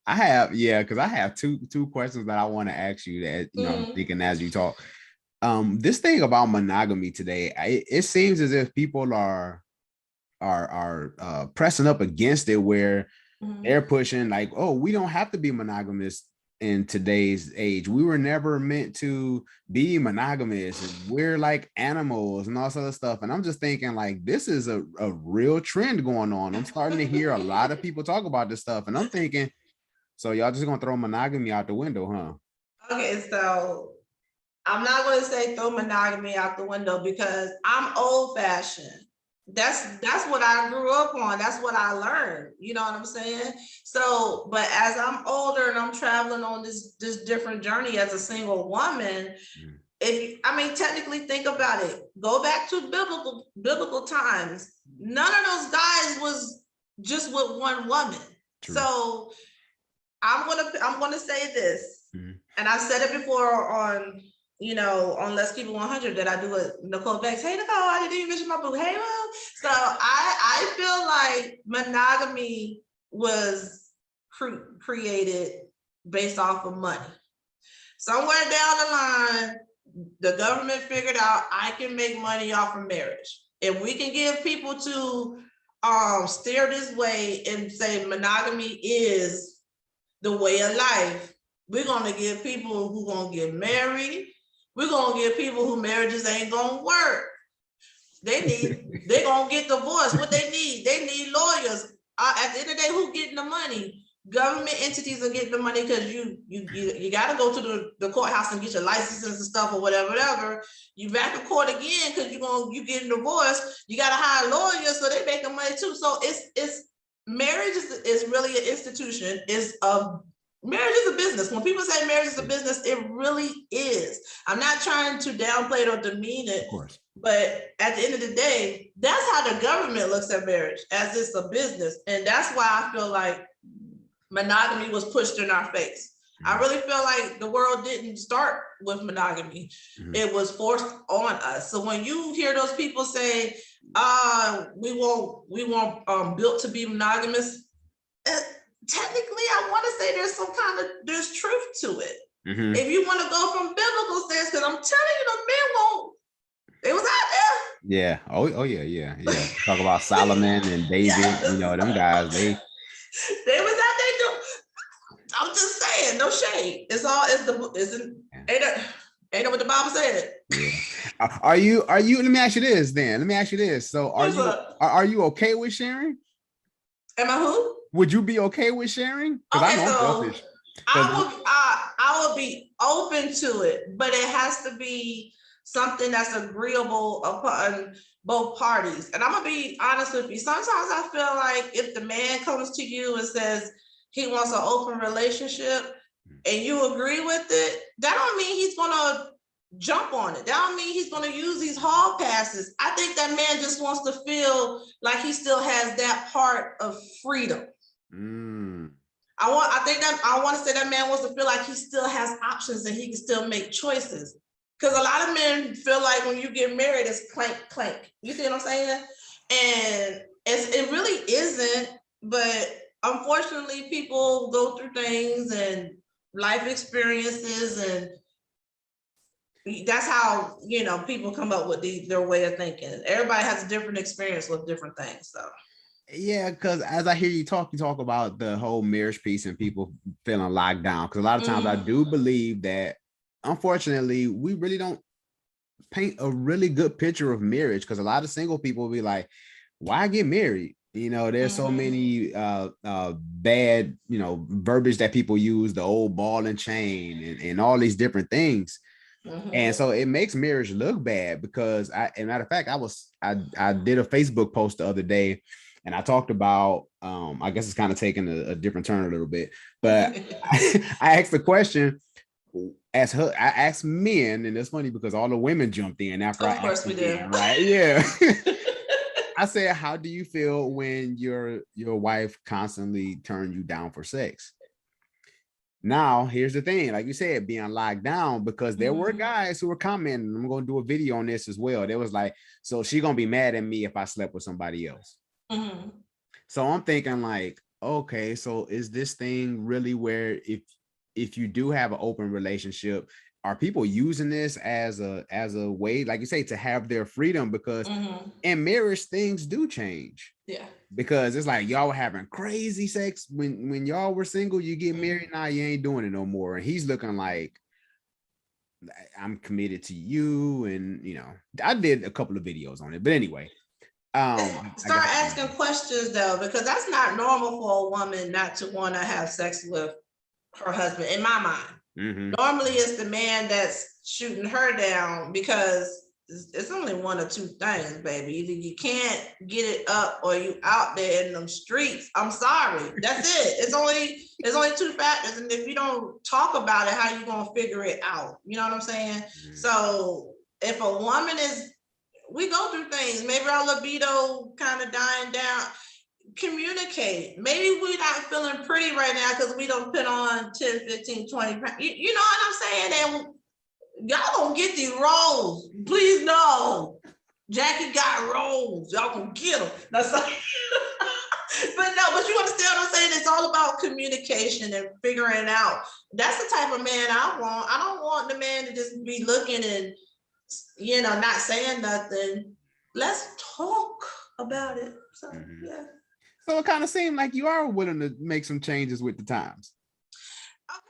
because I have two questions that I want to ask you that I'm Mm-hmm. thinking as you talk. This thing about monogamy today, it seems as if people are pressing up against it, where Mm-hmm. they're pushing like, oh, we don't have to be monogamous in today's age. We were never meant to be monogamous, and we're like animals and all this other stuff. And I'm just thinking like this is a real trend going on. I'm starting to hear a lot of people talk about this stuff, and I'm thinking, so y'all just gonna throw monogamy out the window, huh? Okay, so I'm not going to say throw monogamy out the window because I'm old fashioned. That's what I grew up on. That's what I learned. You know what I'm saying? So, but as I'm older and I'm traveling on this different journey as a single woman, Mm, if I mean technically think about it, go back to biblical times. None of those guys was just with one woman. true. So I'm gonna say this, Mm, and I've said it before on on Let's Keep It 100 that I do with Nicole Bex. Hey Nicole, I didn't even mention my boo. Hey Will. So I feel like monogamy was created based off of money. Somewhere down the line, the government figured out I can make money off of marriage. If we can get people to steer this way and say monogamy is the way of life, we're gonna get people who gonna get married. We're gonna get people who marriages ain't gonna work. They gonna get divorced. What they need lawyers. At the end of the day, who getting the money? Government entities are getting the money because you got to go to the courthouse and get your licenses and stuff or whatever. You back in court again because you getting divorced. You got to hire lawyers so they making money too. So it's marriage is really an institution. Marriage is a business. When people say marriage is a business, it really is. I'm not trying to downplay it or demean it, of course. but at the end of the day, that's how the government looks at marriage, as it's a business. And that's why I feel like monogamy was pushed in our face. I really feel like the world didn't start with monogamy. It was forced on us. So when you hear those people say, we won't built to be monogamous, technically I want to say there's truth to it. If you want to go from biblical stance, because I'm telling you, the men won't. They was out there. Yeah. Oh yeah. Talk about Solomon and David. Yes. Them guys. They Was out there doing. I'm just saying, no shade. Ain't what the Bible said. Yeah. Are you? Let me ask you this. Then let me ask you this. So What's up? are you okay with sharing? Am I who? Would you be okay with sharing? Because I Okay, know I'm so selfish. I will be open to it, but it has to be something that's agreeable upon both parties. And I'm gonna be honest with you. Sometimes I feel like if the man comes to you and says he wants an open relationship and you agree with it, that don't mean he's gonna jump on it. That don't mean he's gonna use these hall passes. I think that man just wants to feel like he still has that part of freedom. I want to say that man wants to feel like he still has options and he can still make choices. Because a lot of men feel like when you get married, it's clank, clank. You see what I'm saying? And it really isn't. But unfortunately, people go through things and life experiences, and that's how people come up with their way of thinking. Everybody has a different experience with different things. So. Yeah, because as I hear you talk about the whole marriage piece and people feeling locked down. Because a lot of times I do believe that, unfortunately, we really don't paint a really good picture of marriage. Because a lot of single people will be like, "Why get married?" There's so many bad, verbiage that people use, the old ball and chain, and all these different things. And so it makes marriage look bad because matter of fact, I did a Facebook post the other day. And I talked about, I guess it's kind of taking a different turn a little bit, but I asked the question, I asked men, and it's funny because all the women jumped in after I asked we did, right? Yeah. I said, how do you feel when your wife constantly turned you down for sex? Now, here's the thing, like you said, being locked down, because there were guys who were commenting. I'm going to do a video on this as well. They was like, so she going to be mad at me if I slept with somebody else. So I'm thinking like, okay, so is this thing really where if you do have an open relationship, are people using this as a way, like you say, to have their freedom? Because in marriage, things do change. Yeah. Because it's like y'all were having crazy sex when y'all were single. You get married, now you ain't doing it no more. And he's looking like, I'm committed to you. And I did a couple of videos on it. But anyway, start asking questions though, because that's not normal for a woman not to want to have sex with her husband, in my mind. Normally it's the man that's shooting her down, because it's only one or two things, baby. Either you can't get it up or you out there in them streets. I'm sorry. That's it. It's only two factors. And if you don't talk about it, how you gonna figure it out? You know what I'm saying? So if a woman we go through things, maybe our libido kind of dying down, communicate. Maybe we're not feeling pretty right now because we don't put on 10, 15, 20 pounds. You know what I'm saying? And y'all don't get these rolls. Please no. Jackie got rolls. Y'all gonna get them. That's like, but you understand what I'm saying? It's all about communication and figuring out. That's the type of man I want. I don't want the man to just be looking and not saying nothing. Let's talk about it. So yeah. So it kind of seemed like you are willing to make some changes with the times.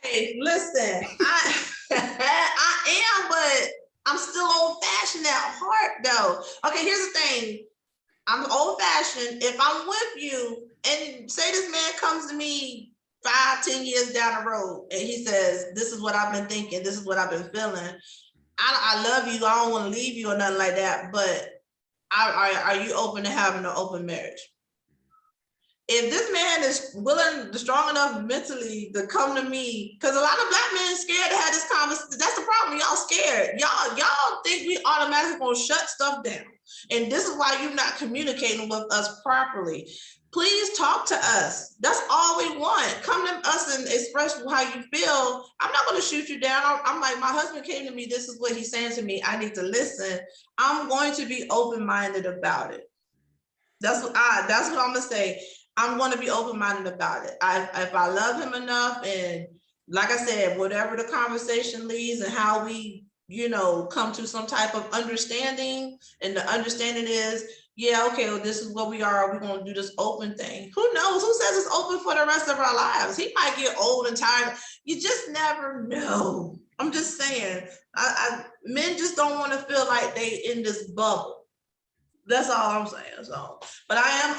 Okay, listen, I am, but I'm still old-fashioned at heart, though. Okay, here's the thing. I'm old-fashioned. If I'm with you, and say this man comes to me 5-10 years down the road, and he says, this is what I've been thinking, this is what I've been feeling. I love you. I don't want to leave you or nothing like that, but are you open to having an open marriage? If this man is willing, strong enough mentally to come to me, because a lot of black men scared to have this conversation. That's the problem. Y'all scared. Y'all think we automatically gonna shut stuff down. And this is why you're not communicating with us properly. Please talk to us. That's all we want. Come to us and express how you feel. I'm not going to shoot you down. I'm like, my husband came to me. This is what he's saying to me. I need to listen. I'm going to be open-minded about it. That's what I'm going to say. I'm going to be open-minded about it. If I love him enough, and like I said, whatever the conversation leads and how we, come to some type of understanding, and the understanding is, yeah, okay, well, this is what we are. We're going to do this open thing. Who knows? Who says it's open for the rest of our lives? He might get old and tired. You just never know. I'm just saying, men just don't want to feel like they in this bubble. That's all I'm saying. So, but I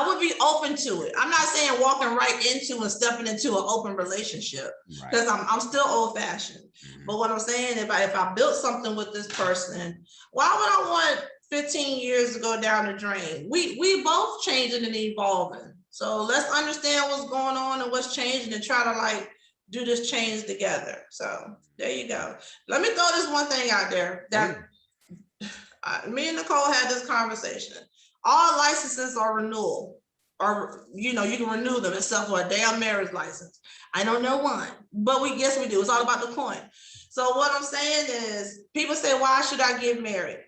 would be open to it. I'm not saying walking right into and stepping into an open relationship, because I'm still old fashioned. But what I'm saying, if I built something with this person, why would I want 15 years to go down the drain? We both changing and evolving. So let's understand what's going on and what's changing, and try to do this change together. So there you go. Let me throw this one thing out there that me and Nicole had this conversation. All licenses are renewal, or you can renew them except for a damn marriage license. I don't know why, but we do. It's all about the coin. So what I'm saying is, people say, why should I get married?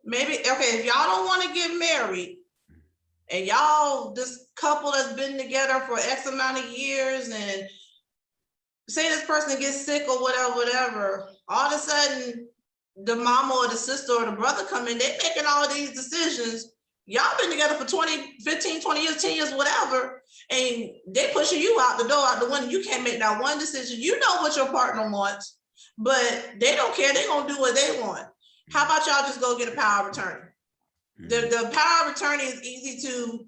Maybe, okay, if y'all don't want to get married, and y'all, this couple that's been together for X amount of years, and say this person gets sick or whatever, all of a sudden the mama or the sister or the brother come in, they making all these decisions. Y'all been together for 15, 20 years, 10 years, whatever, and they pushing you out the door, out the window. You can't make that one decision. You know what your partner wants, but they don't care. They're going to do what they want. How about y'all just go get a power of attorney? The power of attorney is easy to,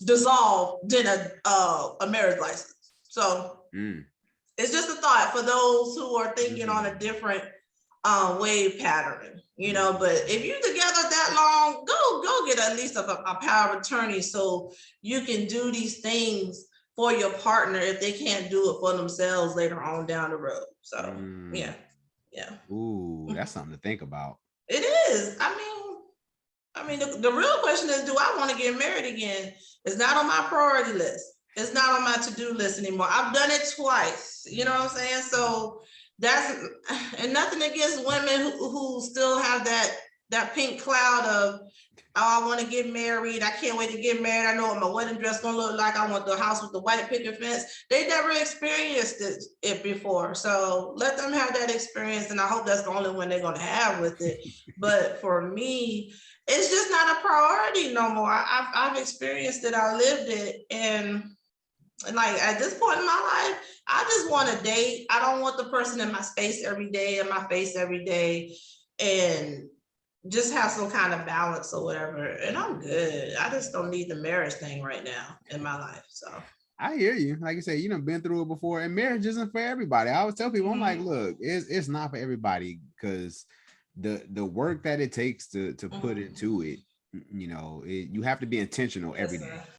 dissolve than a marriage license. So it's just a thought for those who are thinking on a different wave pattern, but if you're together that long, go get at least a power of attorney, so you can do these things for your partner if they can't do it for themselves later on down the road. So yeah. Ooh, that's something to think about. It is. I mean, the real question is, do I want to get married again? It's not on my priority list. It's not on my to-do list anymore. I've done it twice. You know what I'm saying? So and nothing against women who still have that pink cloud oh, I want to get married. I can't wait to get married. I know what my wedding dress gonna look like. I want the house with the white picket fence. They never experienced it before. So let them have that experience. And I hope that's the only one they're gonna have with it. But for me, it's just not a priority no more. I've experienced it. I lived it. And like at this point in my life, I just want to date. I don't want the person in my space every day, in my face every day. And just have some kind of balance or whatever, and I'm good. I just don't need the marriage thing right now in my life. So I hear you. Like you say, you know, been through it before, and marriage isn't for everybody. I always tell people, I'm like, look, it's not for everybody, because the work that it takes to put into it, you know, you have to be intentional every day.